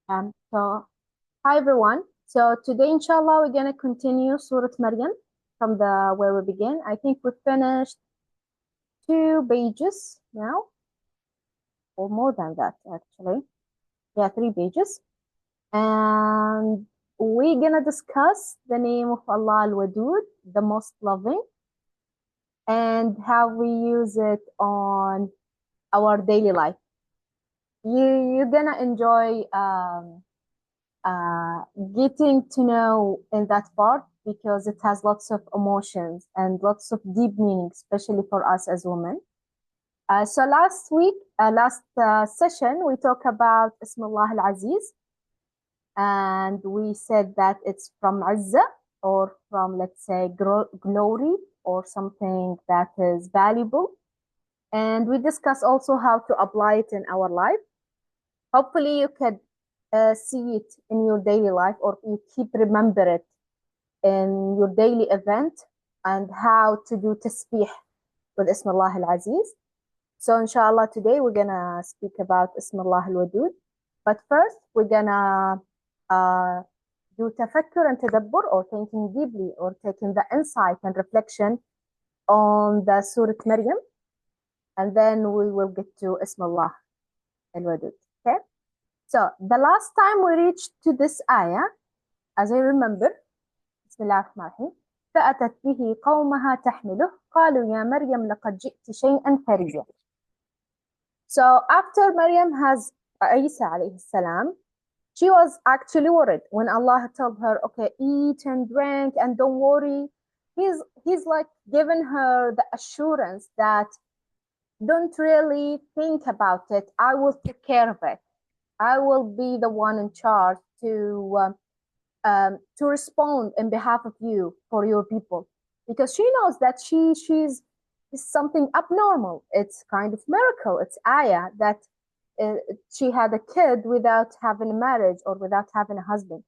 Hi everyone. So today, inshallah, we're gonna continue Surat Maryam from the where we begin. I think we finished 2 pages now, or more than that actually. Yeah, 3 pages. And we're gonna discuss the name of Allah Al-Wadud, the most loving, and how we use it on our daily life. You're gonna enjoy getting to know in that part because it has lots of emotions and lots of deep meaning, especially for us as women. So last session, we talked about Ismullah al-Aziz, and we said that it's from Azza, or from, let's say, glory, or something that is valuable. And we discussed also how to apply it in our life. Hopefully you could see it in your daily life, or you keep remember it in your daily event, and how to do tasbih with Ismullah al-Aziz. So inshallah today we're gonna speak about Ismullah al-Wadud. But first we're gonna do tafakkur and tadabbur, or thinking deeply, or taking the insight and reflection on the Surat Maryam, and then we will get to Ismullah al-Wadud. Okay? So the last time we reached to this ayah, as I remember, Bismillah ar-Rahman ar-Rahim, فأتت به قومها تحمله قالوا يا مريم لقد جئت شيئا فريا. So after Maryam has Isa alayhi salam, she was actually worried when Allah told her, okay, eat and drink and don't worry. He's like giving her the assurance that don't really think about it. I will take care of it. I will be the one in charge to respond in behalf of you for your people, because she knows that she's something abnormal. It's kind of miracle. It's ayah that she had a kid without having a marriage or without having a husband.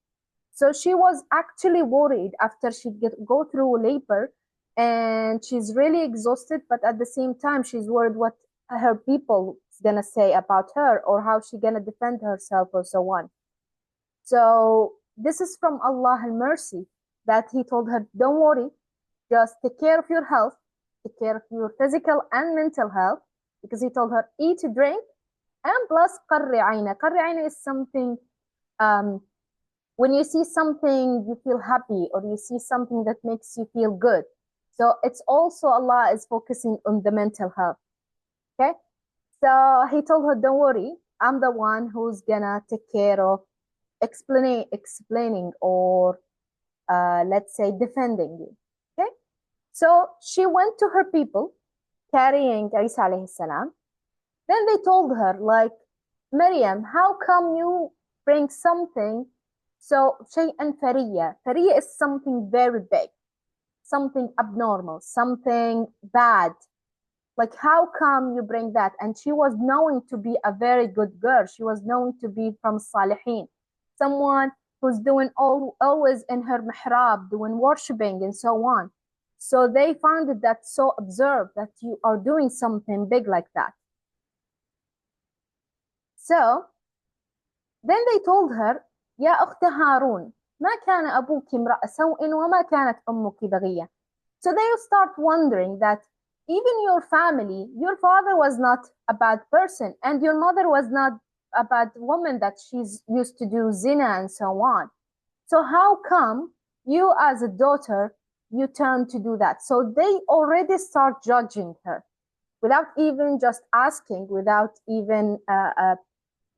So she was actually worried after she go through labor, and she's really exhausted, but at the same time she's worried what her people is gonna say about her, or how she gonna defend herself, or so on. So this is from Allah al-Mercy, that He told her, don't worry, just take care of your health, take care of your physical and mental health, because He told her, eat, drink, and plus qarri ayna. Qarri ayna is something, when you see something you feel happy, or you see something that makes you feel good. So it's also Allah is focusing on the mental health. Okay, so He told her, don't worry, I'm the one who's gonna take care of explaining, or let's say defending you. Okay, so she went to her people carrying Isa alayhi salam. Then they told her, like, Maryam, how come you bring something so shay'an fariya? Fariya is something very big, something abnormal, something bad. Like, how come you bring that? And she was known to be a very good girl. She was known to be from Salihin, someone who's doing always in her mihrab, doing worshipping and so on. So they found it that so absurd that you are doing something big like that. So then they told her, يا أخت هارون ما كان أبوك امرأ سوء وما كانت أمك بغية. So they start wondering that even your family, your father was not a bad person, and your mother was not a bad woman that she's used to do zina and so on. So how come you as a daughter, you turn to do that? So they already start judging her without even just asking, without even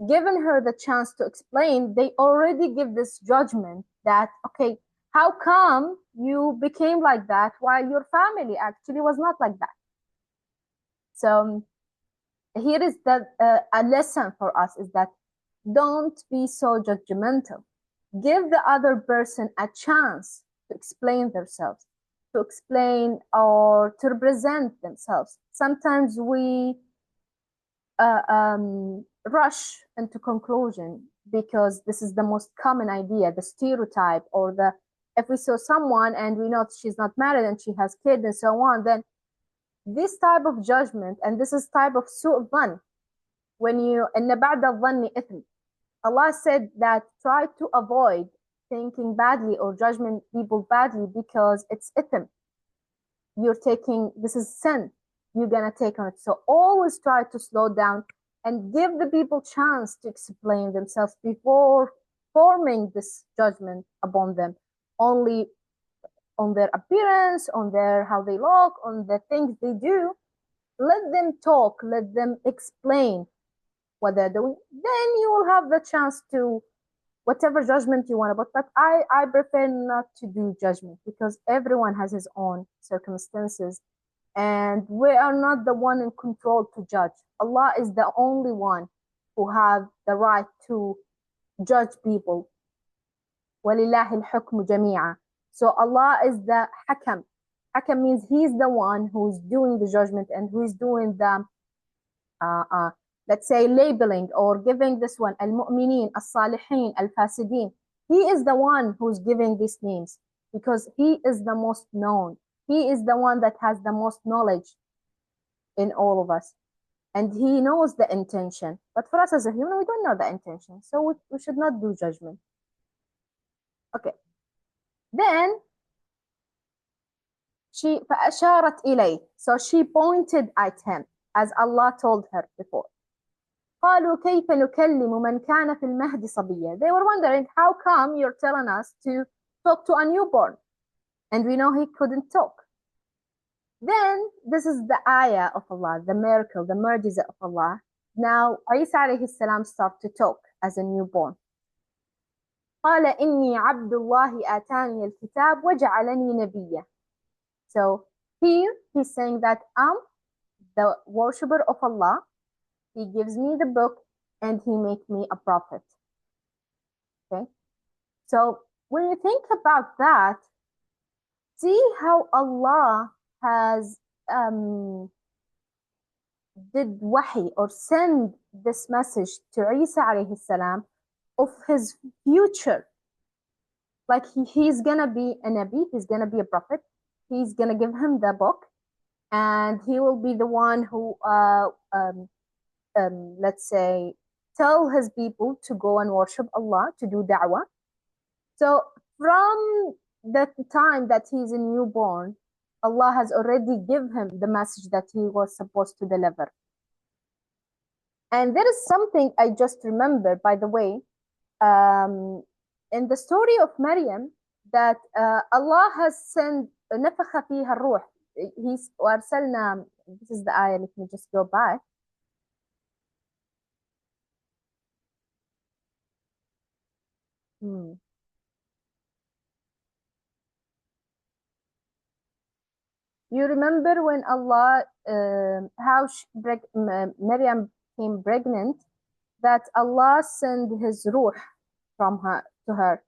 given her the chance to explain. They already give this judgment that, okay, how come you became like that while your family actually was not like that? So here is a lesson for us, is that don't be so judgmental. Give the other person a chance to explain themselves, to explain or to represent themselves. Sometimes we rush into conclusion, because this is the most common idea, the stereotype, or the, if we saw someone and we know she's not married and she has kids and so on, then this type of judgment, and this is type of su'u dhan, when you, inna ba'da dhanni ithm, Allah said that try to avoid thinking badly or judging people badly because it's ithm. This is sin. You're gonna take on it. So always try to slow down and give the people chance to explain themselves before forming this judgment upon them. Only on their appearance, on their how they look, on the things they do. Let them talk, let them explain what they're doing. Then you will have the chance to whatever judgment you want. But I prefer not to do judgment because everyone has his own circumstances and we are not the one in control to judge. Allah is the only one who have the right to judge people. وَلِلَّهِ الْحُكْمُ جَمِيعًا. So Allah is the Hakam. Hakam means he's the one who's doing the judgment and who's doing the let's say labeling or giving this one al-mu'minin, as-salihin, al-fasidin. He is the one who's giving these names because he is the most known. He is the one that has the most knowledge in all of us. And he knows the intention. But for us as a human, we don't know the intention. So we should not do judgment. Okay. Then she فأشارت إليه. So she pointed at him as Allah told her before. قالوا كيف نكلم من كان في المهد صبيا. They were wondering, how come you're telling us to talk to a newborn? And we know he couldn't talk. Then this is the ayah of Allah, the miracle, the mu'jiza of Allah. Now Isa alayhi salam started to talk as a newborn. قال إني عبد الله آتاني الكتاب وجعلني نبيا. So here he's saying that I'm the worshipper of Allah. He gives me the book and he makes me a prophet. Okay. So when you think about that, see how Allah has did wahi or send this message to Isa alayhi salam of his future. Like he's gonna be a nabi, he's gonna be a prophet, he's gonna give him the book, and he will be the one who let's say tell his people to go and worship Allah, to do da'wah. So from the time that he's a newborn, Allah has already given him the message that he was supposed to deliver. And there is something I just remembered, by the way, in the story of Maryam, that Allah has sent نفخ فيها الروح. وأرسلنا, this is the ayah, let me just go back. You remember when Allah, how Maryam became pregnant, that Allah sent his ruh from her to her.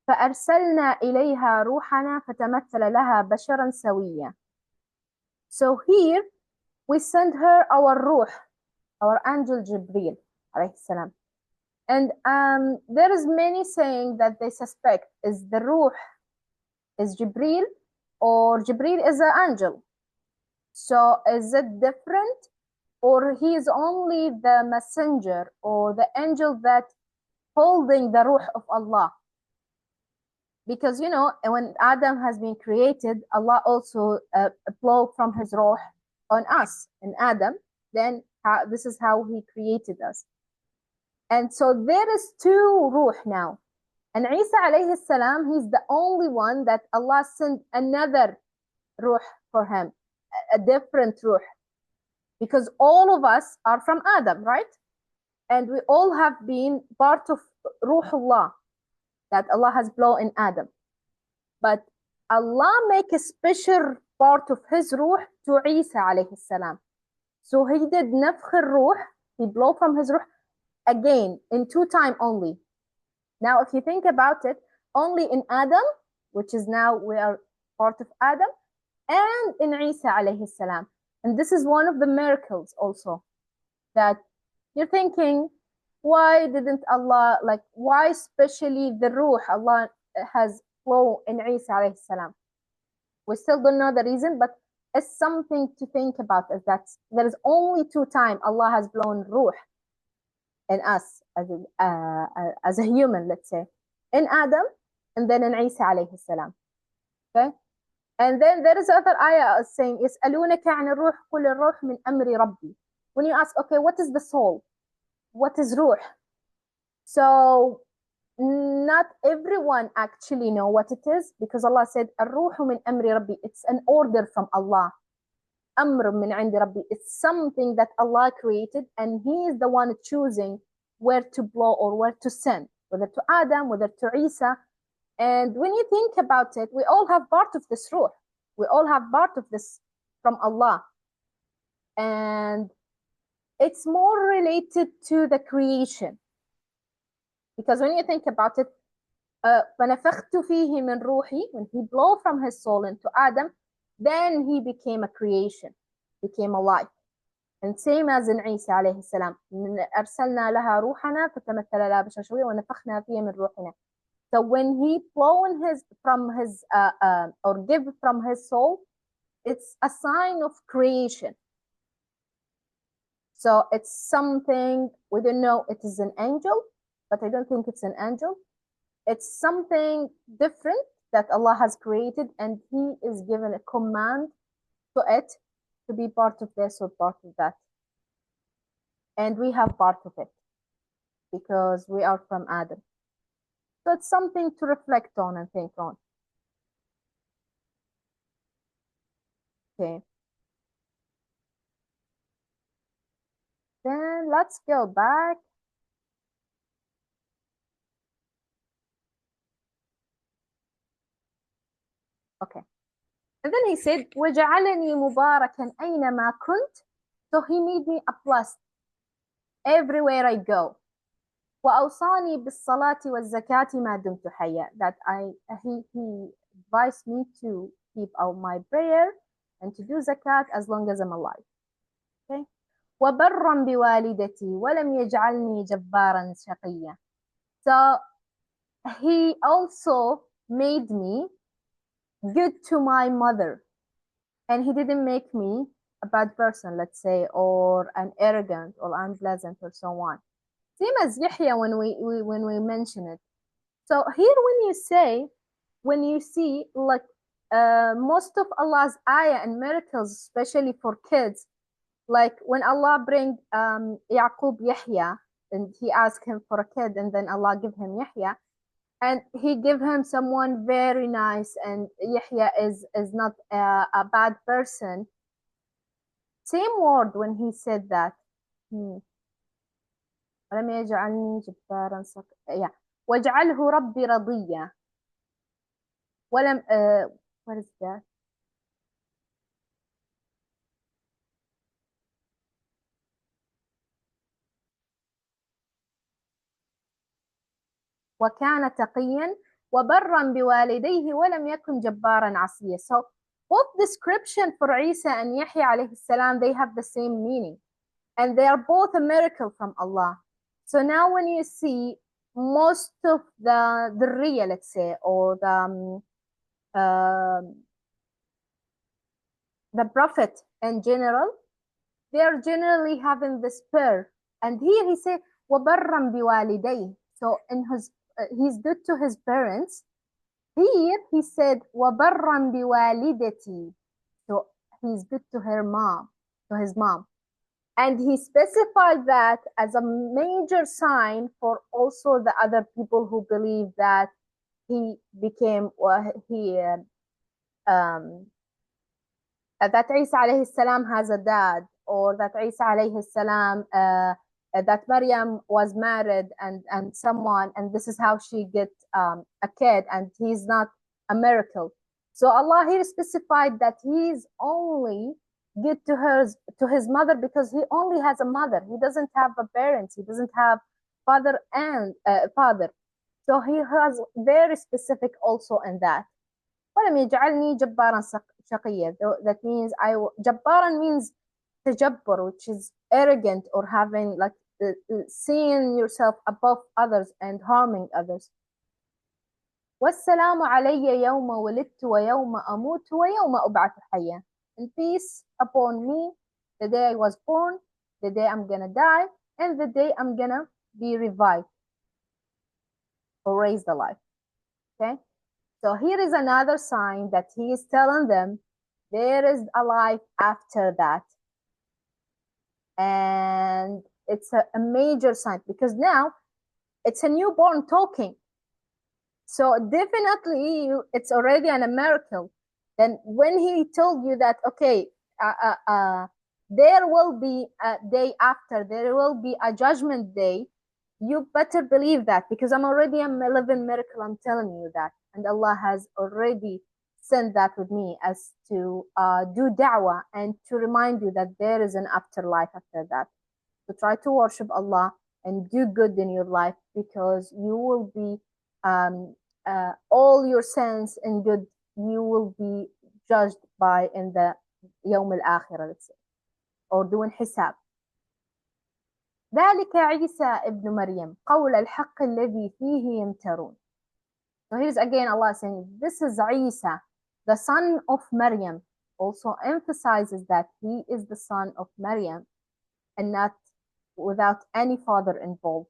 فأرسلنا إليها روحنا فتمثل لها بشرا سويا. So here we send her our ruh, our angel Jibreel alayhi salam. And there is many saying that they suspect is the ruh is Jibreel or Jibreel is an angel. So is it different, or he is only the messenger or the angel that holding the ruh of Allah? Because, you know, when Adam has been created, Allah also blew from his ruh on us in Adam. Then this is how he created us. And so there is two ruh now. And Isa alayhi salam, he's the only one that Allah sent another ruh for him, a different ruh. Because all of us are from Adam, right? And we all have been part of Ruhullah that Allah has blown in Adam. But Allah make a special part of his ruh to Isa alayhi salam. So he did nafkh ruh, he blew from his ruh again in 2 times only. Now if you think about it, only in Adam, which is now we are part of Adam, and in Isa alayhi salam. And this is one of the miracles also, that you're thinking, why didn't Allah, like, why especially the ruh Allah has flow in Isa alayhi salam? We still don't know the reason, but it's something to think about, is that there is only 2 times Allah has blown ruh in us as a human, let's say, in Adam and then in Isa alayhi salam. Okay? And then there is other ayah saying, يسألونك عن الروح قل الروح من أمر ربي. When you ask, okay, what is the soul? What is ruh? So not everyone actually know what it is, because Allah said الروح من أمر ربي. It's an order from Allah. أمر من عند ربي. It's something that Allah created, and He is the one choosing where to blow or where to send, whether to Adam, whether to Isa. And when you think about it, we all have part of this ruh. We all have part of this from Allah. And it's more related to the creation. Because when you think about it, فَنَفَخْتُ فِيهِ مِنْ رُوحِي, when He blew from His soul into Adam, then he became a creation, became alive. And same as in Isa عليه السلام, أرسلنا لها روحنا فتمثل لها بشرا سويا ونفخنا فيها من روحنا. So when he blown from his or give from his soul, it's a sign of creation. So it's something, we don't know it is an angel, but I don't think it's an angel. It's something different that Allah has created, and He is given a command to it to be part of this or part of that. And we have part of it because we are from Adam. So it's something to reflect on and think on. Okay. Then let's go back. Okay. And then he said, وَجَعَلَنِي مُبَارَكًا أَيْنَمَا كُنْتَ. So he made me a blessed everywhere I go. وَأَوْصَانِي بِالصَّلَاةِ وَالزَّكَاةِ مَا دُمْتُ حَيًّا. That he advised me to keep out my prayer and to do zakat as long as I'm alive. Okay. وَبَرًّا بِوَالِدَتِي وَلَمْ يَجْعَلْنِي جَبَّارًا شَقِيًّا. So he also made me good to my mother, and he didn't make me a bad person, let's say, or an arrogant or unpleasant or so on. Same as Yahya when we mention it. So here when you see like most of Allah's ayah and miracles, especially for kids, like when Allah bring Yaqub Yahya and he asked him for a kid, and then Allah give him Yahya, and he give him someone very nice, and Yahya is not a bad person. Same word when he said that. ولم يجعلني جبارا شقيا واجعله ربي رضيا ولم what is that? وكان تقيا وبرا بوالديه ولم يكن جبارا عصيا. So both description for Isa and Yahya alayhi salam, they have the same meaning, and they are both a miracle from Allah. So now when you see most of the real, let's say, or the prophet in general, they are generally having this pair. And here he said وَبَرًّا بِوَالِدَيْهِ. So in his he's good to his parents. Here he said وَبَرًّا بِوَالِدَتِي. So he's good to her mom, to his mom. And he specified that as a major sign for also the other people who believe that he became, that Isa alayhi salam has a dad, or that Isa alayhi salam, that Maryam was married and someone, and this is how she get a kid, and he's not a miracle. So Allah here specified that he's only good to his mother because he only has a mother. He doesn't have a parent. He doesn't have father and father. So he has very specific also in that. ولم يجعلني جبارا شقيا. That means Jabbaran means تجبر, which is arrogant or having like seeing yourself above others and harming others. والسلام علي يوم ولدت ويوم أموت ويوم أبعث حيا. And peace upon me the day I was born, the day I'm gonna die, and the day I'm gonna be revived or raised alive. Okay? So here is another sign that he is telling them there is a life after that. And it's a major sign because now it's a newborn talking. So definitely it's already a miracle. Then when he told you that, okay, there will be a day after, there will be a judgment day, you better believe that, because I'm already a living miracle, I'm telling you that. And Allah has already sent that with me as to do da'wah and to remind you that there is an afterlife after that. So try to worship Allah and do good in your life, because you will be all your sins and good you will be judged by in the يوم الآخرة, let's say, or doing حساب. ذلك عيسى ابن مريم قول الحق الذي فيه يمترون. So here's again Allah saying this is Isa, the son of Maryam. Also emphasizes that he is the son of Maryam and not without any father involved.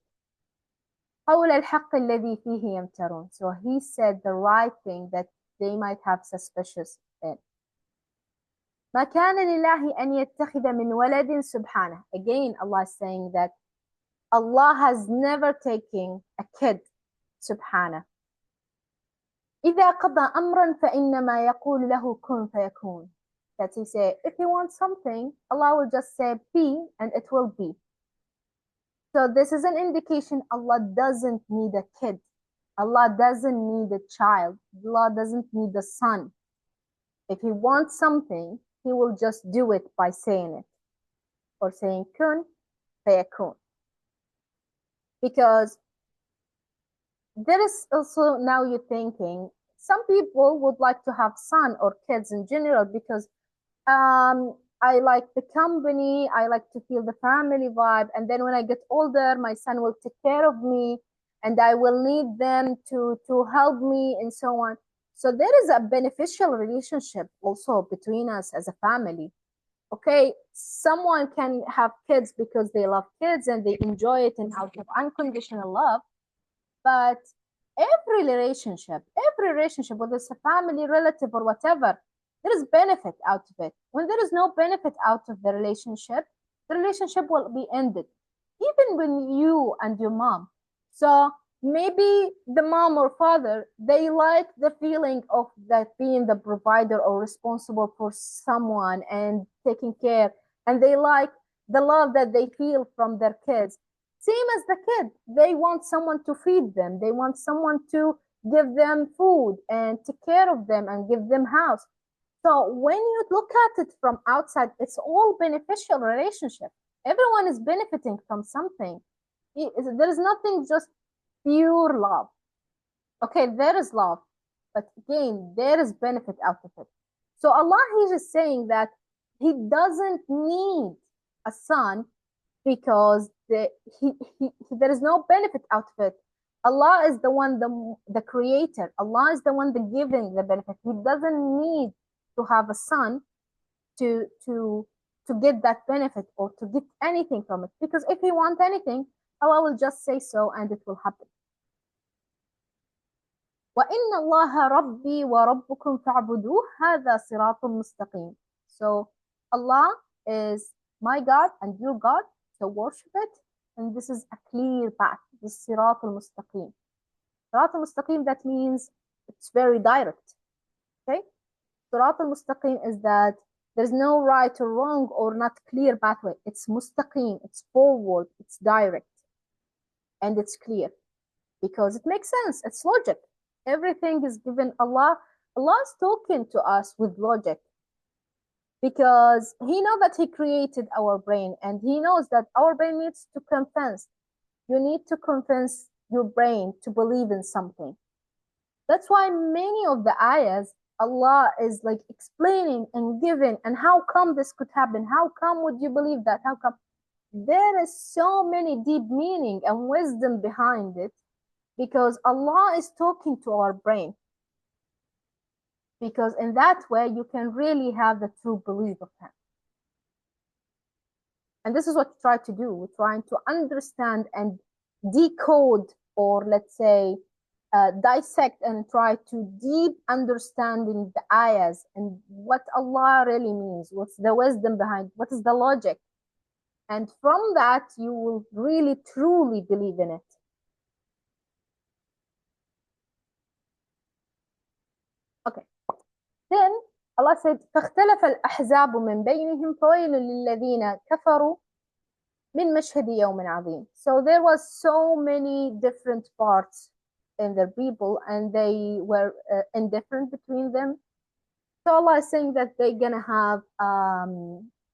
قول الحق الذي فيه يمترون. So he said the right thing that they might have suspicious in. ما كان لله أن يتخذ من ولد سبحانه. Again Allah is saying that Allah has never taken a kid, سبحانه. إذا قضى أمرا فإنما يقول له كن فيكون. That he said, if he wants something, Allah will just say be and it will be. So this is an indication Allah doesn't need a kid. Allah doesn't need a child. Allah doesn't need a son. If he wants something, he will just do it by saying it. Or saying kun fayakun. Because there is also now you're thinking, some people would like to have son or kids in general because I like the company, I like to feel the family vibe, and then when I get older, my son will take care of me, and I will need them to help me, and so on. So there is a beneficial relationship also between us as a family. Okay, someone can have kids because they love kids and they enjoy it and out of unconditional love, but every relationship, whether it's a family, relative, or whatever, there is benefit out of it. When there is no benefit out of the relationship will be ended. Even when you and your mom. So maybe the mom or father, they like the feeling of that being the provider or responsible for someone and taking care. And they like the love that they feel from their kids. Same as the kid. They want someone to feed them. They want someone to give them food and take care of them and give them house. So when you look at it from outside, it's all beneficial relationship. Everyone is benefiting from something. There is nothing just pure love. Okay, there is love, but again, there is benefit out of it. So Allah is just saying that He doesn't need a son because there is no benefit out of it. Allah is the one, the creator. Allah is the one that giving the benefit. He doesn't need to have a son to get that benefit or to get anything from it, because if he wants anything, Allah will just say so and it will happen. وَإِنَّ اللَّهَ رَبِّي وَرَبُّكُمْ فَاعْبُدُوهُ هَذَا صِرَاطٌ مُسْتَقِيمٌ. So Allah is my God and your God, so worship it, and this is a clear path. This صِرَاطٌ مُسْتَقِيم. صِرَاطٌ مُسْتَقِيم, that means it's very direct. Okay? Surat al-Mustaqim is that there's no right or wrong or not clear pathway. It's mustaqim, it's forward, it's direct, and it's clear because it makes sense. It's logic. Everything is given. Allah is talking to us with logic because He knows that He created our brain, and He knows that our brain needs to convince. You need to convince your brain to believe in something. That's why many of the ayahs Allah is like explaining and giving, and how come this could happen? How come would you believe that? How come? there is so many deep meaning and wisdom behind it, because Allah is talking to our brain. Because in that way, you can really have the true belief of Him. And this is what we try to do. We're trying to understand and decode, or let's say, dissect and try to deep understanding the ayahs and what Allah really means, what's the wisdom behind, what is the logic. And from that, you will really truly believe in it. Okay. Then Allah said, فاختلف الأحزاب من بينهم فويل للذين كفروا من مشهد يوم عظيم. So there was so many different parts in their people, and they were indifferent between them. So Allah is saying that they're gonna have,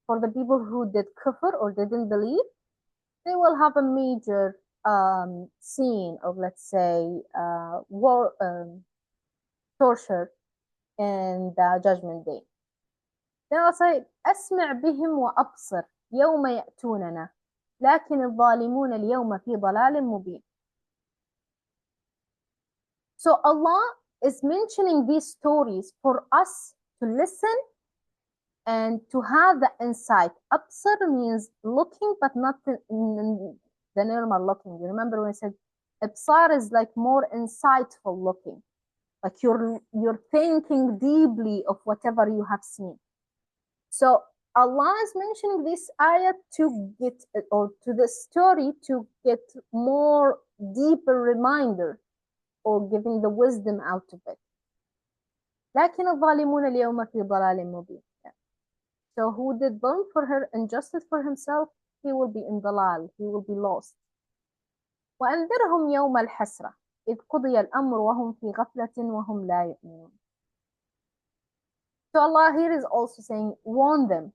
for the people who did kufr or didn't believe, they will have a major scene of, let's say, war, torture in the judgment day. Then Allah said, أسمع بهم وأبصر يوم يأتوننا لكن الظالمون اليوم في ضلال مبين. So Allah is mentioning these stories for us to listen and to have the insight. Absar means looking, but not in the normal looking. You remember when I said Absar is like more insightful looking. Like you're thinking deeply of whatever you have seen. So Allah is mentioning this ayah to get, or to the story to get more deeper reminder, or giving the wisdom out of it. لكن الظالمون اليوم في ضلال مبين. So who did burn for her injustice for himself, he will be in dalal, he will be lost. وأنذرهم يوم الحسرة إذ قضي الأمر وهم في غفلة وهم لا يؤمنون. So Allah here is also saying, warn them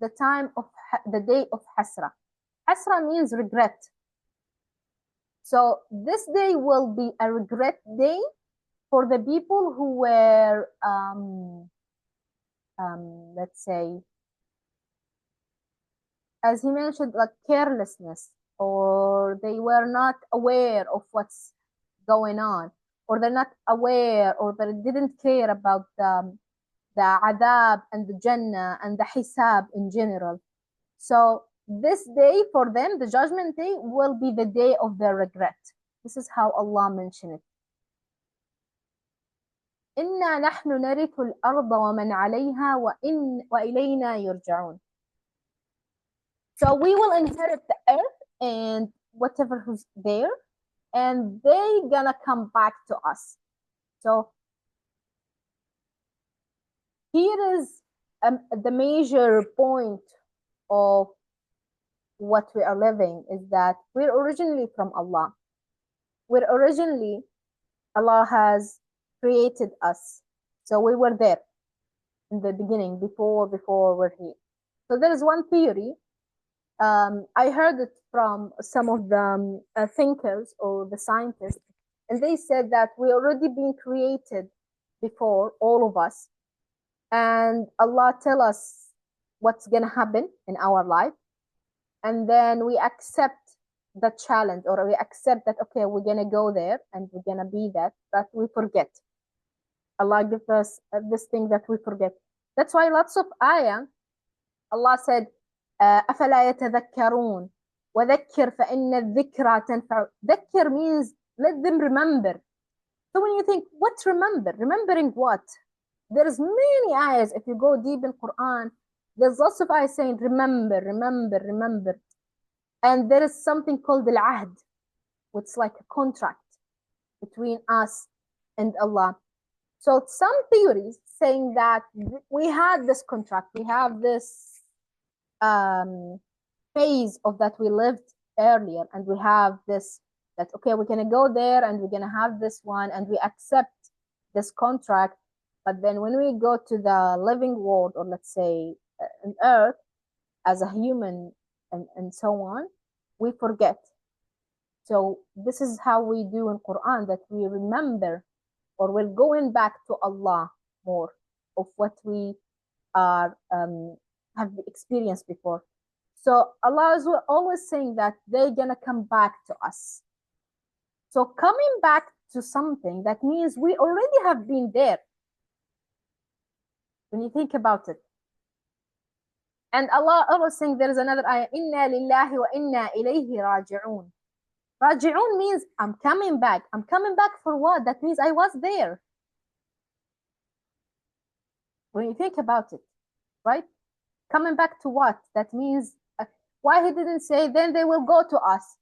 the time of the day of Hasra. Hasra means regret. So this day will be a regret day for the people who were, let's say, as he mentioned, like carelessness, or they were not aware of what's going on, or they're not aware, or they didn't care about the adab and the Jannah and the hisab in general. So this day for them, the judgment day, will be the day of their regret. This is how Allah mentioned it. إِنَّا نَحْنُ نَرِثُ الْأَرْضَ وَمَنْ عَلَيْهَا وَإِلَيْنَا يُرْجَعُونَ. So we will inherit the earth and whatever who's there, and they gonna come back to us. So here is the major point of what we are living, is that we're originally from Allah. We're originally, Allah has created us. So we were there in the beginning, before we're here. So there is one theory, I heard it from some of the thinkers or the scientists, and they said that we already been created before, all of us, and Allah tell us what's gonna happen in our life, and then we accept the challenge, or we accept that, okay, we're gonna go there and we're gonna be that, but we forget. Allah gives us this thing that we forget. That's why lots of ayah, Allah said, أفلا يتذكرون وذكر فإن الذكرى تنفع. ذكر means let them remember. So when you think, what remember? Remembering what? There's many ayahs. If you go deep in Quran, there's lots of ayahs saying remember, remember, remember. And there is something called al-ahd, which is like a contract between us and Allah. So some theories saying that we had this contract, we have this phase of that we lived earlier, and we have this, that okay, we're gonna go there and we're gonna have this one, and we accept this contract. But then when we go to the living world, or let's say on earth as a human, and so on, we forget. So this is how we do in Quran, that we remember, or we're going back to Allah more of what we are have experienced before. So Allah is always saying that they're gonna come back to us. So coming back to something, that means we already have been there. When you think about it. And Allah always saying, there is another ayah, Inna lillahi wa inna ilayhi raji'un. Raji'un means I'm coming back. I'm coming back for what? That means I was there. When you think about it, right? Coming back to what? That means, why he didn't say, then they will go to us.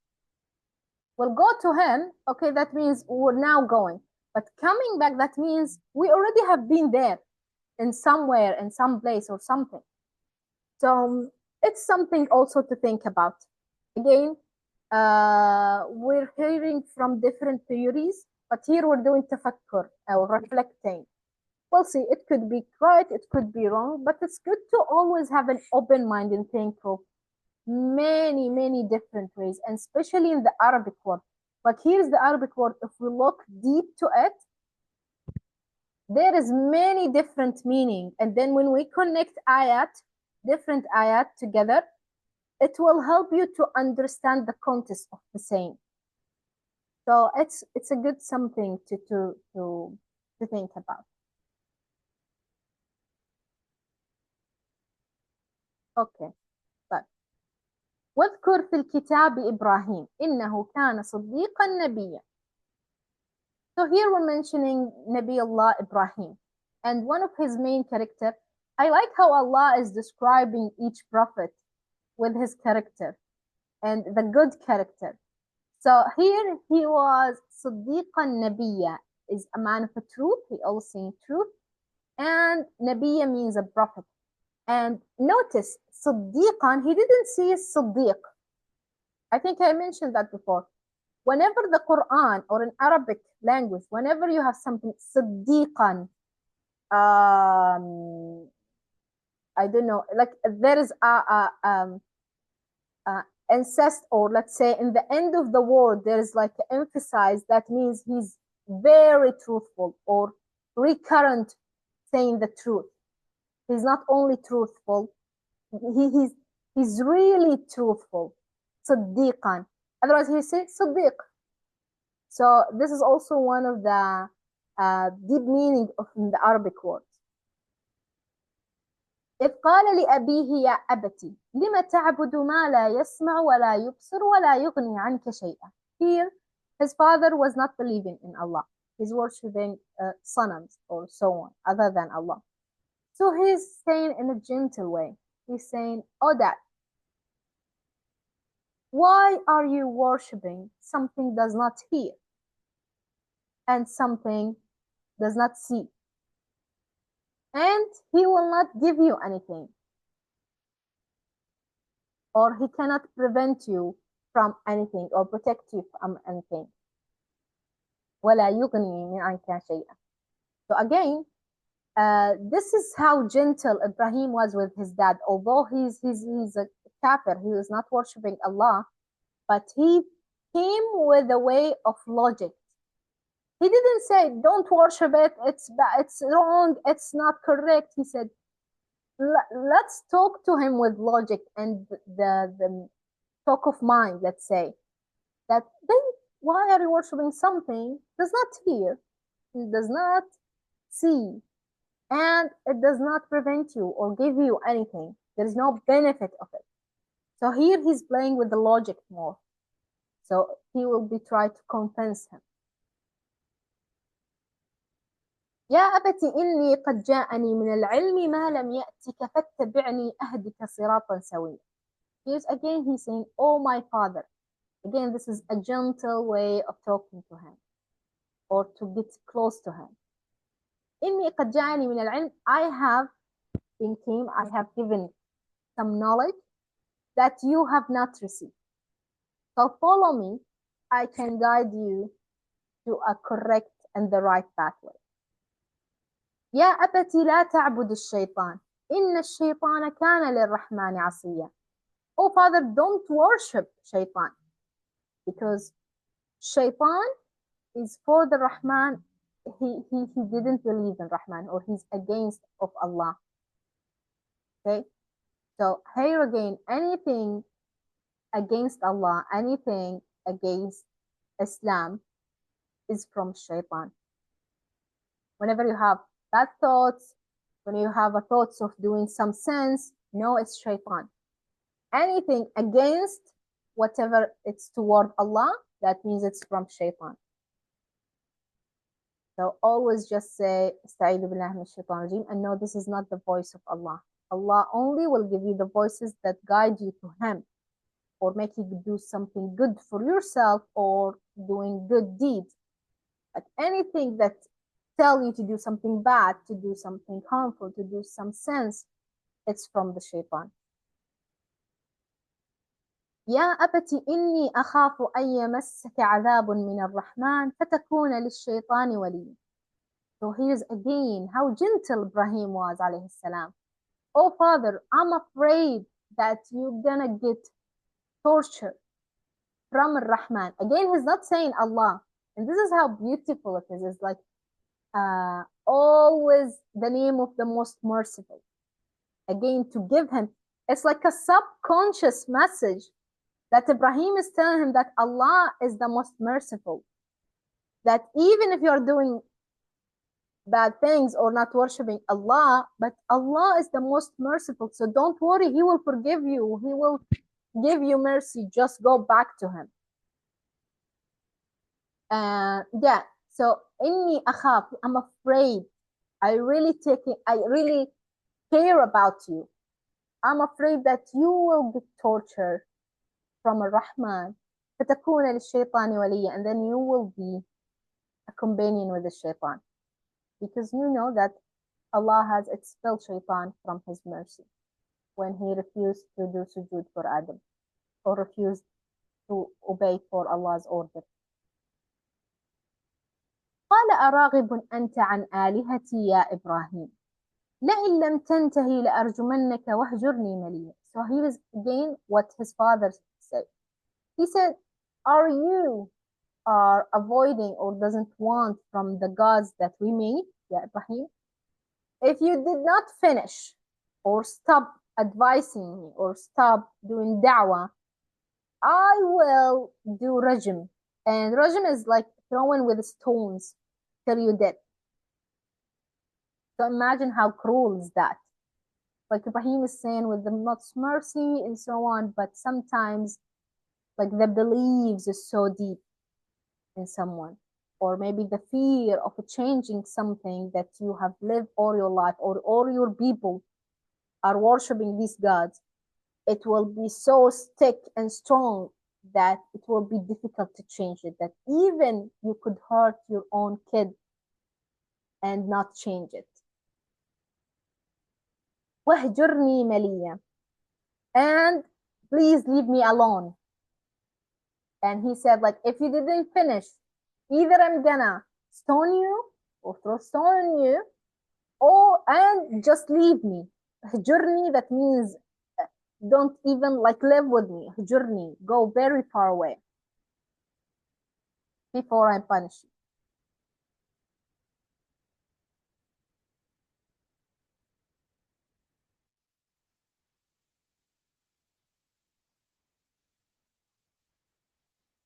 We'll go to him. Okay, that means we're now going. But coming back, that means we already have been there in somewhere, in some place or something. So it's something also to think about. Again, we're hearing from different theories, but here we're doing tafakkur, or reflecting. We'll see, it could be right, it could be wrong, but it's good to always have an open mind and think of many, many different ways, and especially in the Arabic word. Like here's the Arabic word, if we look deep to it, there is many different meaning. And then when we connect different ayat together, it will help you to understand the context of the saying. So it's a good something to think about. Okay. طيب. واذكر في الكتاب إبراهيم إنه كان صديقا نبيا. So here we're mentioning Nabi Allah Ibrahim, and one of his main character. I like how Allah is describing each prophet with his character and the good character. So here he was Siddiqan Nabiya, is a man of the truth. He always saying truth, and Nabiya means a prophet. And notice Siddiqan, he didn't say Siddiq. I think I mentioned that before. Whenever the Quran or in Arabic language, whenever you have something Siddiqan, I don't know, like there is incest, or let's say in the end of the word, there is like emphasize, that means he's very truthful or recurrent saying the truth. He's not only truthful, he's really truthful. Siddiqan. Otherwise he says Siddiq. So this is also one of the deep meaning of the Arabic words. إذ قال لأبيه يا أبتي لم تعبد ما لا يسمع ولا يبصر ولا يغني عنك شيئا. Here, his father was not believing in Allah. He's worshipping sanams or so on, other than Allah. So he's saying in a gentle way, he's saying, oh dad, why are you worshipping something does not hear and something does not see? And he will not give you anything, or he cannot prevent you from anything or protect you from anything. ولا يغني من عنك شيئا. So again, this is how gentle Ibrahim was with his dad. Although he's a kafir, he was not worshipping Allah, but he came with a way of logic. He didn't say, don't worship it, it's wrong, it's not correct. He said, let's talk to him with logic and the talk of mind, let's say. That then, why are you worshipping something does not hear, it does not see, and it does not prevent you or give you anything. There is no benefit of it. So here he's playing with the logic more. So he will be trying to convince him. يا أبت إني قد جاءني من العلم ما لم يأتك فاتبعني أهدك صراطا سويا. Here's again he's saying, oh my father. Again, this is a gentle way of talking to him or to get close to him. إني قد جاءني من العلم, I have given some knowledge that you have not received. So follow me, I can guide you to a correct and the right pathway. يا أبت لا تعبد الشيطان إن الشيطان كان للرحمن عصيا. Oh father, don't worship shaitan, because shaitan is for the Rahman. He didn't believe in Rahman, or he's against of Allah. Okay, So here again, anything against Allah, anything against Islam is from shaitan. Whenever you have bad thoughts, when you have a thoughts of doing some sins, no, it's shaitan. Anything against whatever it's toward Allah, that means it's from shaitan. So always just say "Asta'idhu billahi minash shaitanir rajeem" and know this is not the voice of Allah. Allah only will give you the voices that guide you to Him, or make you do something good for yourself, or doing good deeds. But anything that tell you to do something bad, to do something harmful, to do some sins, it's from the shaitan. يا أبت إني أخاف أن يمسك عذاب من الرحمن فتكون للشيطان وليا. So here's again how gentle Ibrahim was عليه السلام. Oh father, I'm afraid that you're gonna get tortured from Ar-Rahman. Again, he's not saying Allah. And this is how beautiful it is. It's like always the name of the most merciful. Again, to give him, it's like a subconscious message that Ibrahim is telling him that Allah is the most merciful. That even if you're doing bad things or not worshiping Allah, but Allah is the most merciful. So don't worry, He will forgive you. He will give you mercy. Just go back to Him. Yeah. So inni akhaf, I'm afraid. I really care about you. I'm afraid that you will get tortured from Ar-Rahman. فَتَكُونَ لِلشَّيْطَانِ وَلِيًّا, and then you will be a companion with the shaitan. Because you know that Allah has expelled shaitan from His mercy when he refused to do sujood for Adam, or refused to obey for Allah's order. قال أراغب أنت عن آلهتي يا إبراهيم لئن لم تنتهي لأرجمنك واهجرني مليا. So here is again what his father said. He said, are you avoiding or doesn't want from the gods that we made, Ya Ibrahim? If you did not finish or stop advising me or stop doing da'wah, I will do rajm. And rajm is like throwing with stones till you dead. So imagine how cruel is that. Like Ibrahim is saying with the most mercy and so on, but sometimes like the beliefs is so deep in someone, or maybe the fear of changing something that you have lived all your life, or all your people are worshiping these gods. It will be so thick and strong that it will be difficult to change it, that even you could hurt your own kid and not change it. وَهْجُرْنِي مَلِيًّا, and please leave me alone. And he said, like, if you didn't finish, either I'm gonna stone you or throw stone on you, and just leave me. Hujurni, that means don't even like live with me. Hujurni, go very far away before I punish you.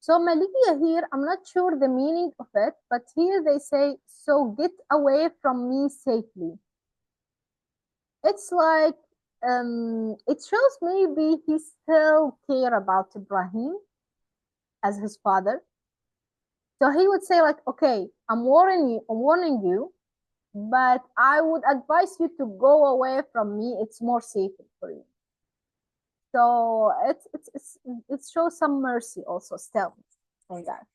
So Maliya here, I'm not sure the meaning of it, but here they say, so get away from me safely. It's like, it shows maybe he still care about Ibrahim as his father. So he would say like, okay, I'm warning you, but I would advise you to go away from me. It's more safe for you. So it shows some mercy also still in that.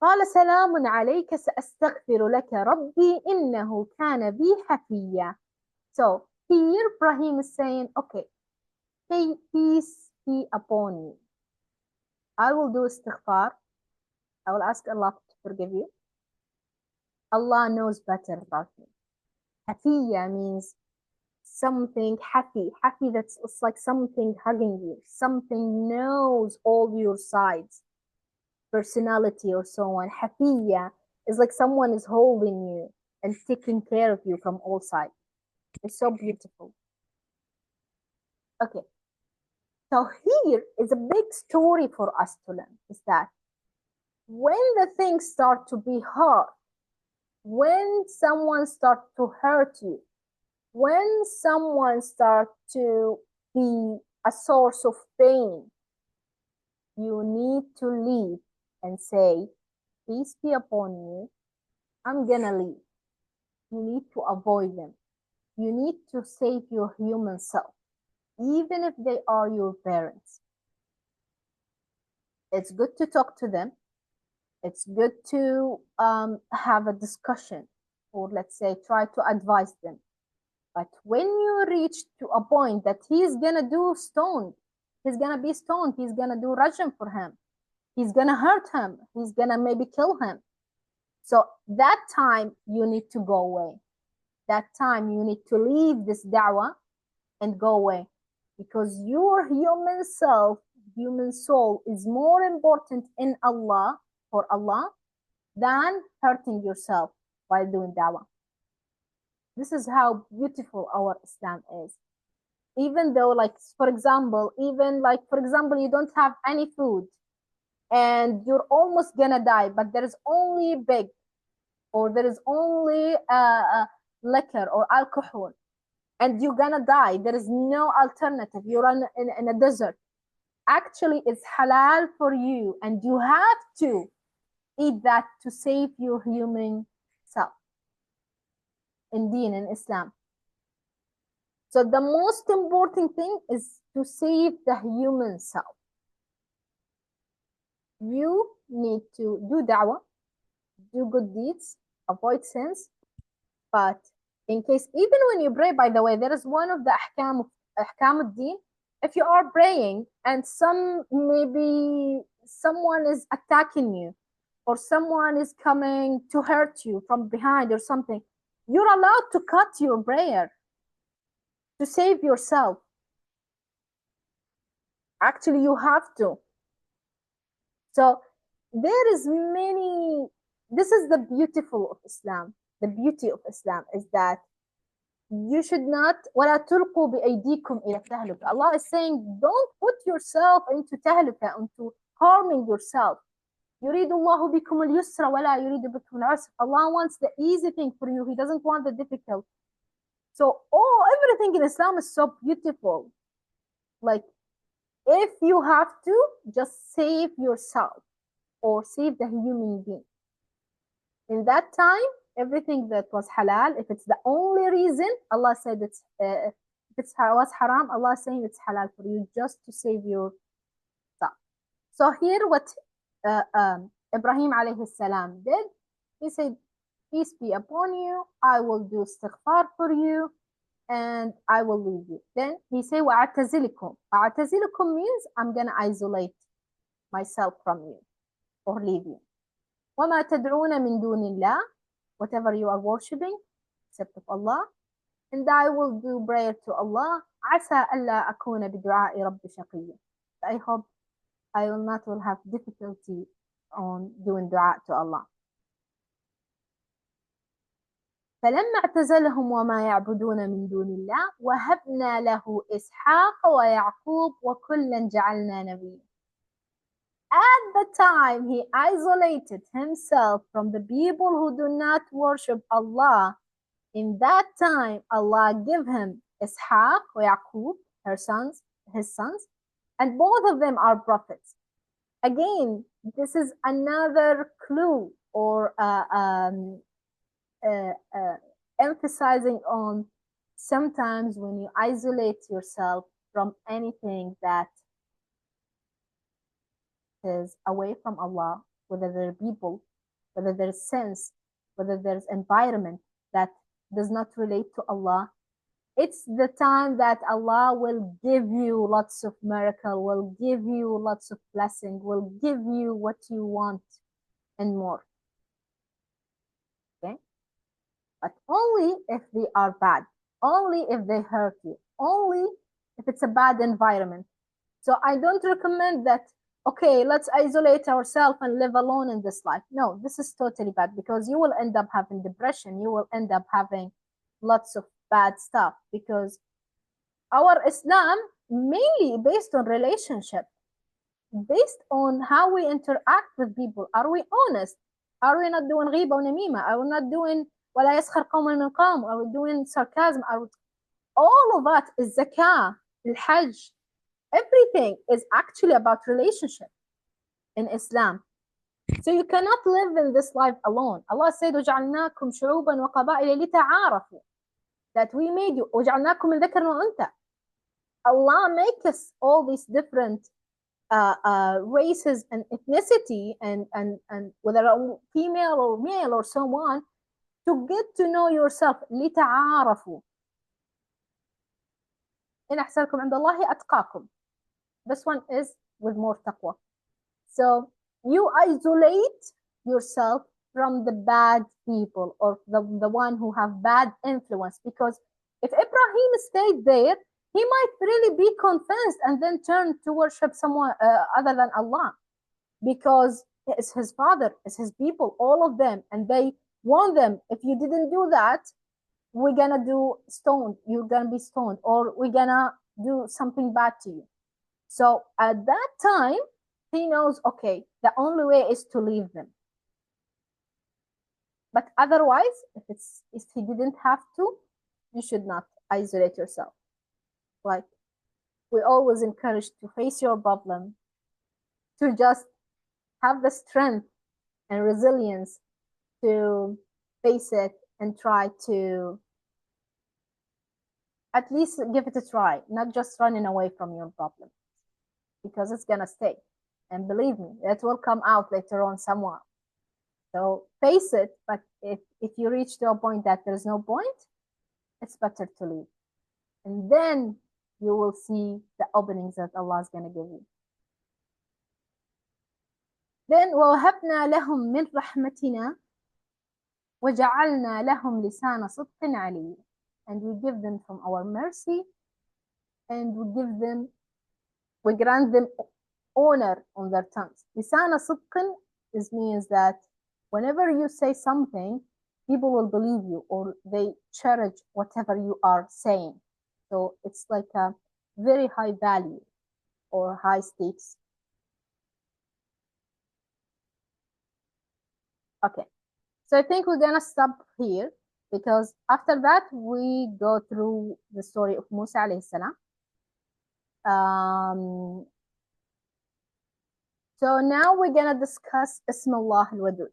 قال سلام عليك سأستغفر لك ربي إنه كان بي حفيا. So here Ibrahim is saying, okay, peace be upon you. I will do istighfar. I will ask Allah to forgive you. Allah knows better about me. Hafiya means something happy. Happy, it's like something hugging you. Something knows all your sides, personality or so on. Hafiya is like someone is holding you and taking care of you from all sides. It's so beautiful. Okay. So here is a big story for us to learn, is that when the things start to be hard, when someone starts to hurt you, when someone starts to be a source of pain, you need to leave and say, peace be upon you, I'm gonna leave. You need to avoid them. You need to save your human self, even if they are your parents. It's good to talk to them. It's good to have a discussion, or let's say try to advise them. But when you reach to a point that he's gonna do stoned, he's gonna be stoned, he's gonna do rajam for him, he's gonna hurt him, he's gonna maybe kill him. So that time you need to go away. That time you need to leave this da'wah and go away, because your human self, human soul is more important in Allah, for Allah, than hurting yourself while doing da'wah. This is how beautiful our Islam is. Even though, like, for example, you don't have any food and you're almost gonna die, but there is only big, or there is only liquor or alcohol, and you're gonna die. There is no alternative. You're in a desert. Actually, it's halal for you, and you have to eat that to save your human self in Deen, in Islam. So the most important thing is to save the human self. You need to do da'wah, do good deeds, avoid sins. But in case, even when you pray, by the way, there is one of the ahkam al-deen. If you are praying and maybe someone is attacking you, or someone is coming to hurt you from behind or something, you're allowed to cut your prayer to save yourself. Actually, you have to. So there is many, this is the beautiful of Islam. The beauty of Islam is that you should not, وَلَا تُلْقُوا بِأَيْدِيكُمْ إِلَى التَّهْلُكَةِ. Allah is saying, don't put yourself into tahluka, into harming yourself. يُرِيدُ اللَّهُ بِكُمُ الْيُسْرَ وَلَا يُرِيدُ بِكُمُ الْعُسْرَ. Allah wants the easy thing for you. He doesn't want the difficult. So everything in Islam is so beautiful. Like, if you have to, just save yourself or save the human being. In that time, everything that was halal, if it's the only reason, Allah said it's if it was haram, Allah is saying it's halal for you just to save yourself. So here what Ibrahim alayhi salam did, he said, peace be upon you, I will do istighfar for you, and I will leave you. Then he said, وَأَعْتَزِلِكُمْ. أَعْتَزِلِكُمْ means I'm going to isolate myself from you or leave you. وَمَا تَدْعُونَ مِن دُونِ اللَّهِ. Whatever you are worshipping except of Allah, and I will do prayer to Allah. عَسَى أَلَّا أَكُونَ بِدُعَاءِ رَبِّ شَقِيًّا. I hope I will not have difficulty on doing dua to Allah. فلما اعتزلهم وما يعبدون من دون الله وهبنا له إسحاق ويعقوب وكلا جعلنا نبيا. At the time he isolated himself from the people who do not worship Allah, in that time Allah gave him Ishaq or Yaqub, his sons, and both of them are prophets. Again, this is another clue or emphasizing on sometimes when you isolate yourself from anything that is away from Allah, whether there are people, whether there's sense, whether there's environment that does not relate to Allah, it's the time that Allah will give you lots of miracle, will give you lots of blessing, will give you what you want and more. Okay? But only if they are bad, only if they hurt you, only if it's a bad environment. So I don't recommend that, okay, let's isolate ourselves and live alone in this life. No, this is totally bad, because you will end up having depression. You will end up having lots of bad stuff, because our Islam mainly based on relationship, based on how we interact with people. Are we honest? Are we not doing غيبة ونميمة? Are we not doing ولا يسخر قوم من قوم? Are we doing sarcasm? All of that is zakah, al-hajj. Everything is actually about relationship in Islam. So you cannot live in this life alone. Allah said, وَجَعَلْنَاكُمْ شُعُوبًا وَقَبَائِلَ لِتَعَارَفُوا. That we made you. وَجَعَلْنَاكُمْ مِنْ ذَكَرٍ وَأُنْثَى. Allah make us all these different races and ethnicity and whether female or male or so on, to get to know yourself. لِتَعَارَفُوا. إِنَّ أَحْسَنَكُمْ عِنْدَ اللَّهِ أَتْقَاكُمْ. This one is with more taqwa. So you isolate yourself from the bad people or the one who have bad influence, because if Ibrahim stayed there, he might really be convinced and then turn to worship someone other than Allah, because it's his father, it's his people, all of them, and they warn them, if you didn't do that, we're gonna do stoned, you're gonna be stoned, or we're gonna do something bad to you. So at that time, he knows, okay, the only way is to leave them. But otherwise, if he didn't have to, you should not isolate yourself. Like, we always encourage to face your problem, to just have the strength and resilience to face it and try to at least give it a try, not just running away from your problem, because it's gonna stay. And believe me, it will come out later on somewhere. So face it, but if you reach to a point that there's no point, it's better to leave. And then you will see the openings that Allah is going to give you. Then وَوَهَبْنَا لَهُم مِّن رَحْمَتِنَا وَجَعَلْنَا لَهُمْ لِسَانَ صِدْقٍ عَلِيٍّ. And we give them from our mercy, and we grant them honor on their tongues. لِسَانَ صِدْقٍ means that whenever you say something, people will believe you, or they cherish whatever you are saying. So it's like a very high value or high stakes. Okay, so I think we're gonna stop here, because after that we go through the story of Musa alayhi salam. So now we're gonna discuss Ism Allah al-Wadud.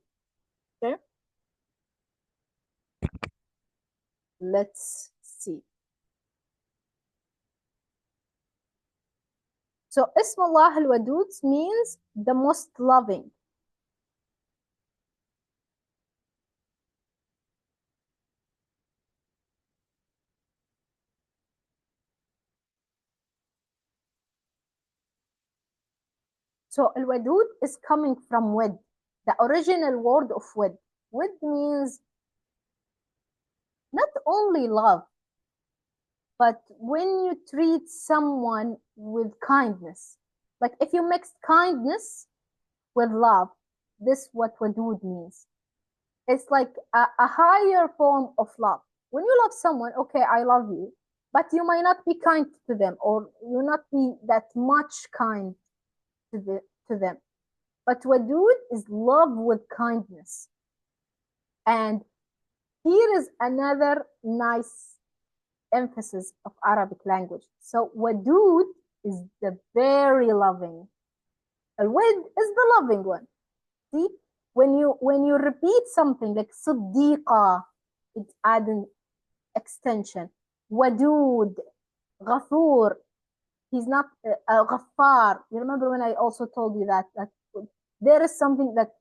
Okay, let's see. So Ism Allah al-Wadud means the most loving. So al-Wadud is coming from wad, the original word of wad. Wad means not only love, but when you treat someone with kindness. Like if you mix kindness with love, this is what wadud means. It's like a higher form of love. When you love someone, okay, I love you, but you might not be kind to them, or you not be that much kind to them. But wadud is love with kindness. And here is another nice emphasis of Arabic language. So wadud is the very loving. Al-wad is the loving one. See, when you repeat something like صديقة, it's adding extension. Wadud, غفور, he's not ghaffar. You remember when I also told you that there is something that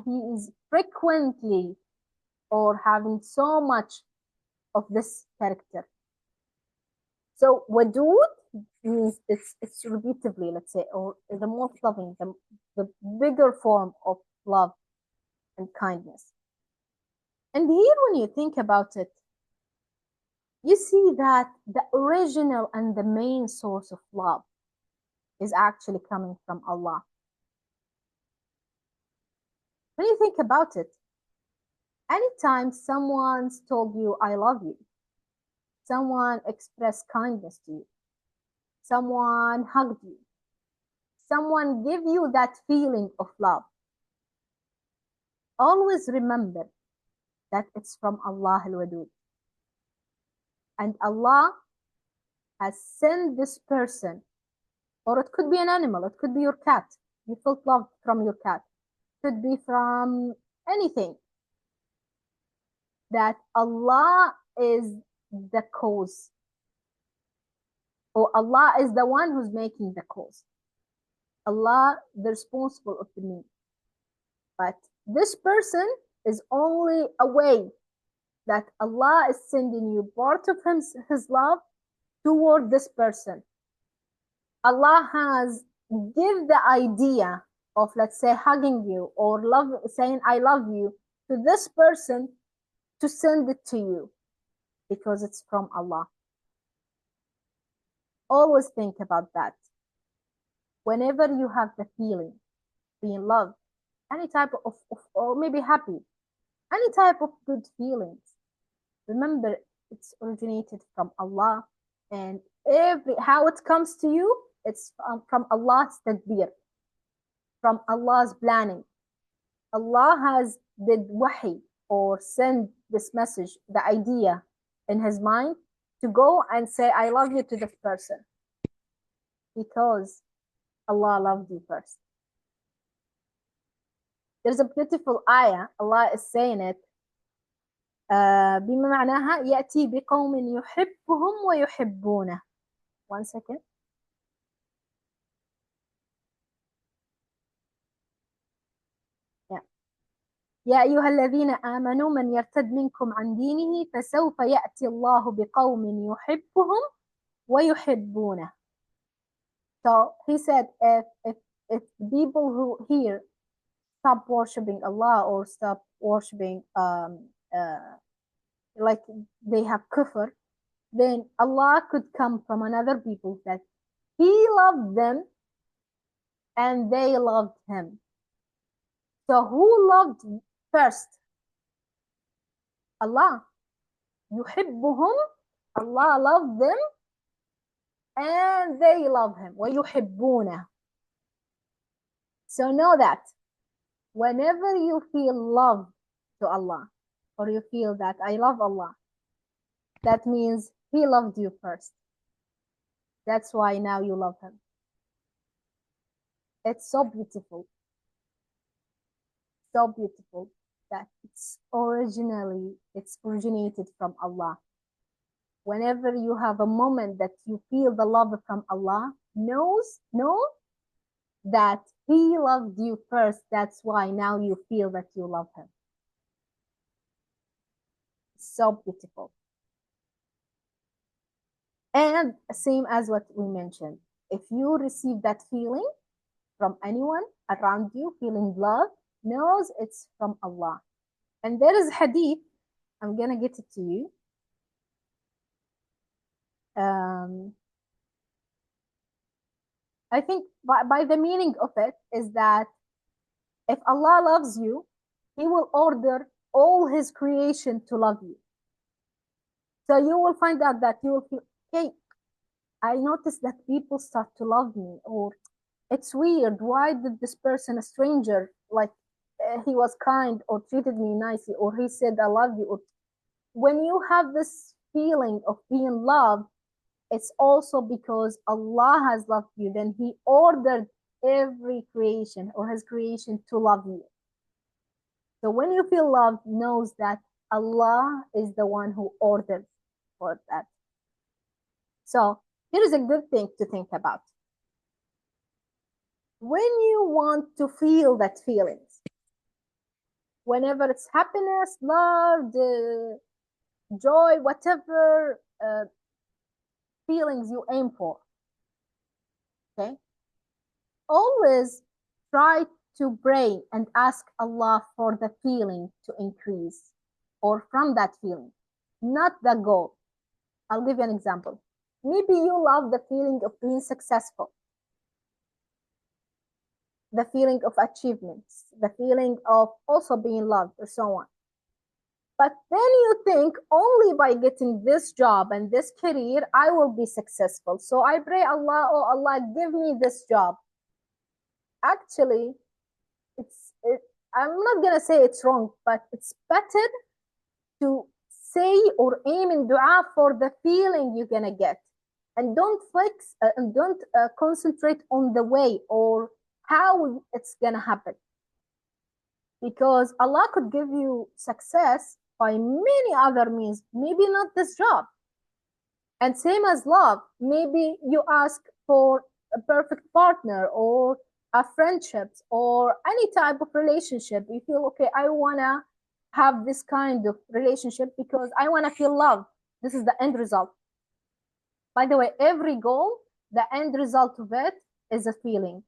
he is frequently or having so much of this character. So wadud means it's repeatedly, let's say, or the most loving, the bigger form of love and kindness. And here, when you think about it, you see that the original and the main source of love is actually coming from Allah. When you think about it, anytime someone's told you, I love you, someone expressed kindness to you, someone hugged you, someone give you that feeling of love, always remember that it's from Allah al-Wadud. And Allah has sent this person, or it could be an animal, it could be your cat. You felt love from your cat. It could be from anything. That Allah is the cause. Or Allah is the one who's making the cause. Allah, the responsible of the means. But this person is only a way that Allah is sending you part of his love toward this person. Allah has give the idea of, let's say, hugging you or saying I love you to this person to send it to you because it's from Allah. Always think about that. Whenever you have the feeling, being loved, any type of or maybe happy, any type of good feelings, remember it's originated from Allah, and how it comes to you, it's from Allah's tadbir, from Allah's planning. Allah has did wahi or send this message, the idea in his mind to go and say I love you to this person because Allah loved you first. There's a beautiful ayah, Allah is saying it بما معناها يأتي بقوم يحبهم ويحبونه. One second. يا أيها الذين آمنوا من يرتد منكم عن دينه فسوف يأتي الله بقوم يحبهم ويحبونه. So he said if people who here stop worshipping Allah or stop worshipping like they have kufr, then Allah could come from another people that he loved them and they loved him. So who loved first? Allah. يحبهم, Allah loved them and they love him. ويحبونه. So know that whenever you feel love to Allah, or you feel that I love Allah, that means he loved you first. That's why now you love him. It's so beautiful. So beautiful that it's originated from Allah. Whenever you have a moment that you feel the love from Allah, know that he loved you first. That's why now you feel that you love him. So beautiful. And same as what we mentioned, if you receive that feeling from anyone around you, feeling love, knows it's from Allah. And there is hadith, I'm gonna get it to you. I think by the meaning of it is that if Allah loves you, he will order all his creation to love you. So you will find out that you will feel, hey, I noticed that people start to love me, or it's weird, why did this person, a stranger, like he was kind or treated me nicely, or he said I love you. Or when you have this feeling of being loved, it's also because Allah has loved you. Then he ordered every creation or his creation to love you. So when you feel loved, knows that Allah is the one who ordered for that. So here is a good thing to think about. When you want to feel that feelings, whenever it's happiness, love, joy, whatever feelings you aim for, okay, always try to pray and ask Allah for the feeling to increase, or from that feeling, not the goal. I'll give you an example. Maybe you love the feeling of being successful, the feeling of achievements, the feeling of also being loved, or so on. But then you think only by getting this job and this career, I will be successful. So I pray Allah, oh Allah, give me this job. Actually, I'm not going to say it's wrong, but it's better to say or aim in dua for the feeling you're going to get. And don't concentrate on the way or how it's going to happen. Because Allah could give you success by many other means, maybe not this job. And same as love, maybe you ask for a perfect partner or a friendship or any type of relationship. You feel, okay, I want to have this kind of relationship because I want to feel love. This is the end result. By the way, every goal, the end result of it is a feeling.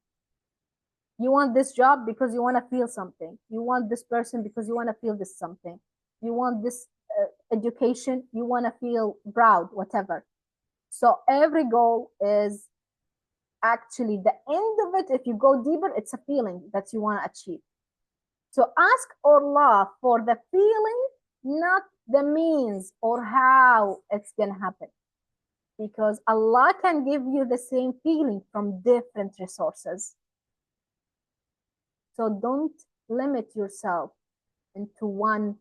You want this job because you want to feel something. You want this person because you want to feel this something. You want this education, you want to feel proud, whatever. So every goal is actually the end of it. If you go deeper, it's a feeling that you want to achieve. So ask Allah for the feeling, not the means or how it's going to happen. Because Allah can give you the same feeling from different resources. So don't limit yourself into one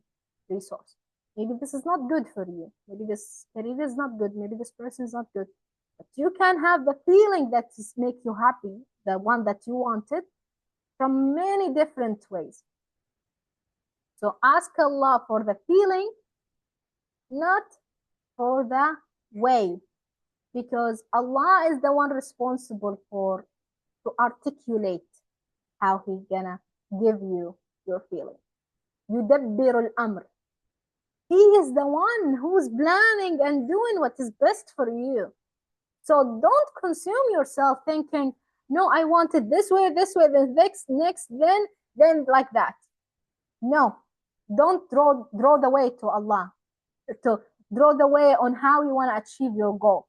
resource. Maybe this is not good for you. Maybe this career is not good. Maybe this person is not good. But you can have the feeling that make you happy, the one that you wanted, from many different ways. So ask Allah for the feeling, not for the way. Because Allah is the one responsible to articulate how He's gonna give you your feeling. يُدَبِّرُ الْأَمْرِ. He is the one who's planning and doing what is best for you. So don't consume yourself thinking, no, I want it this way, then next, then like that. No, don't draw the way to Allah, to draw the way on how you want to achieve your goal.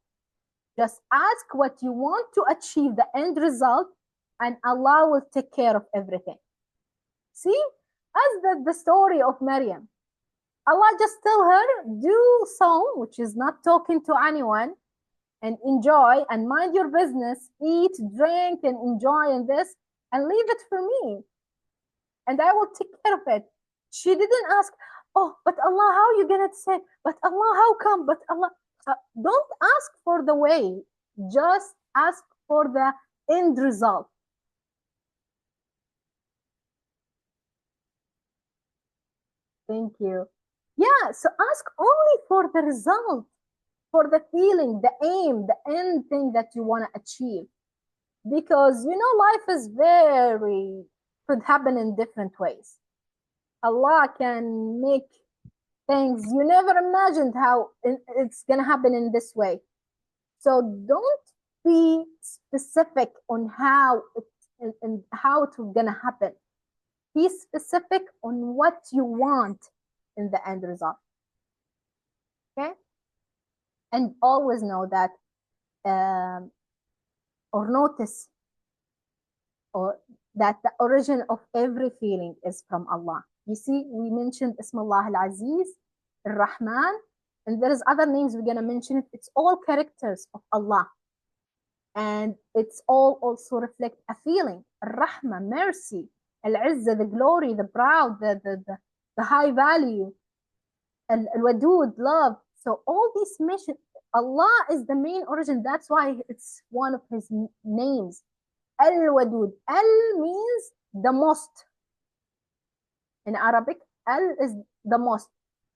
Just ask what you want to achieve, the end result, and Allah will take care of everything. See, as the story of Maryam. Allah just tell her, do so, which is not talking to anyone, and enjoy and mind your business, eat, drink, and enjoy in this, and leave it for me. And I will take care of it. She didn't ask, oh, but Allah, how are you going to say? But Allah, how come? But Allah, don't ask for the way. Just ask for the end result. Thank you. Yeah, so ask only for the result, for the feeling, the aim, the end thing that you want to achieve. Because, life is could happen in different ways. Allah can make things you never imagined how it's going to happen in this way. So don't be specific on how it's going to happen. Be specific on what you want in the end result. Okay? And always know that or notice that the origin of every feeling is from Allah. You see, we mentioned Ismullah al-Aziz, al-Rahman, and there is other names we're going to mention it. It's all characters of Allah. And it's all also reflect a feeling. Al-Rahma, mercy, Al-Izzah, the glory, the proud, the high value, Al-Wadud, love. So all these mentioned, Allah is the main origin. That's why it's one of His names. Al-Wadud. Al means the most. In Arabic, Al is the most.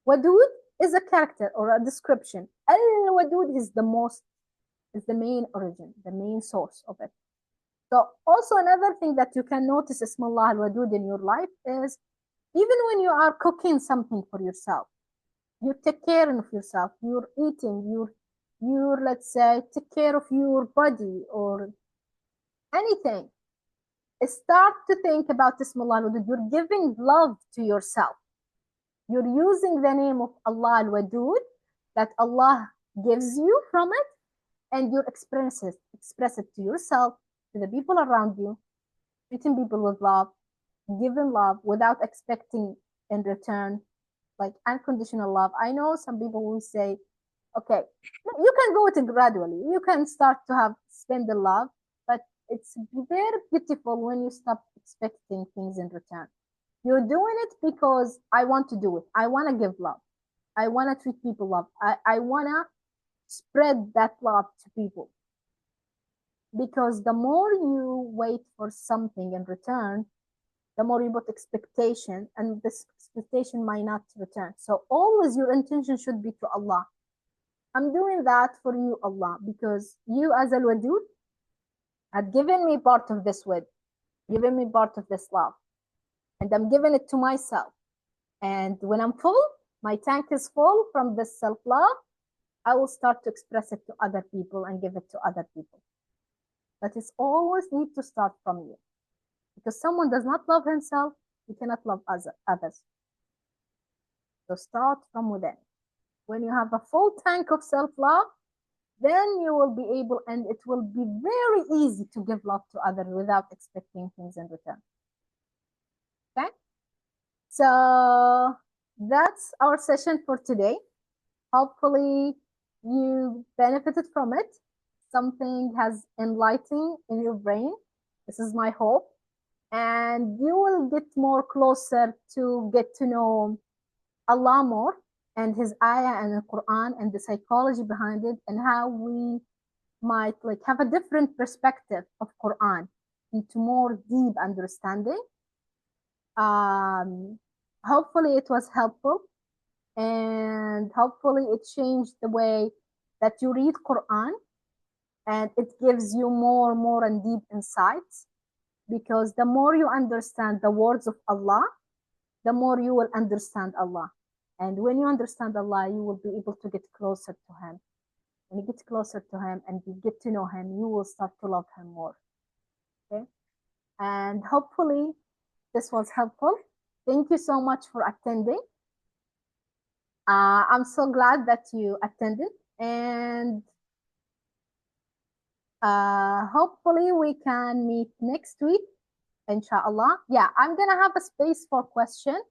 Wadud is a character or a description. Al-Wadud is the most, is the main origin, the main source of it. So also another thing that you can notice Ismullah al-Wadud in your life is even when you are cooking something for yourself, you take care of yourself, you're eating, you're let's say, take care of your body or anything. Start to think about Ismullah al-Wadud. You're giving love to yourself. You're using the name of Allah al-Wadud that Allah gives you from it, and you express it to yourself, to the people around you, treating people with love, giving love without expecting in return like unconditional love. I know some people will say, okay, you can go it gradually. You can start to have spend the love, but it's very beautiful when you stop expecting things in return. You're doing it because I want to do it. I want to give love. I want to treat people love. I want to spread that love to people. Because the more you wait for something in return, the more you put expectation, and this expectation might not return. So always your intention should be to Allah. I'm doing that for you, Allah, because you as al-Wadud had given me part of this with, given me part of this love, and I'm giving it to myself. And when I'm full, my tank is full from this self-love, I will start to express it to other people and give it to other people. But it's always need to start from you. Because someone does not love himself, he cannot love others. So start from within. When you have a full tank of self-love, then you will be able, and it will be very easy to give love to others without expecting things in return. Okay? So that's our session for today. Hopefully you benefited from it. Something has enlightened in your brain. This is my hope. And you will get more closer to get to know Allah more and His ayah and the Quran and the psychology behind it, and how we might like have a different perspective of Quran into more deep understanding. Hopefully it was helpful, and hopefully it changed the way that you read Quran, and it gives you more and deep insights. Because the more you understand the words of Allah, the more you will understand Allah. And when you understand Allah, you will be able to get closer to Him. When you get closer to Him and you get to know Him, you will start to love Him more. Okay? And hopefully this was helpful. Thank you so much for attending. I'm so glad that you attended, and hopefully we can meet next week, inshallah. Yeah, I'm gonna have a space for question.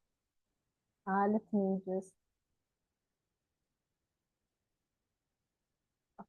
Let me just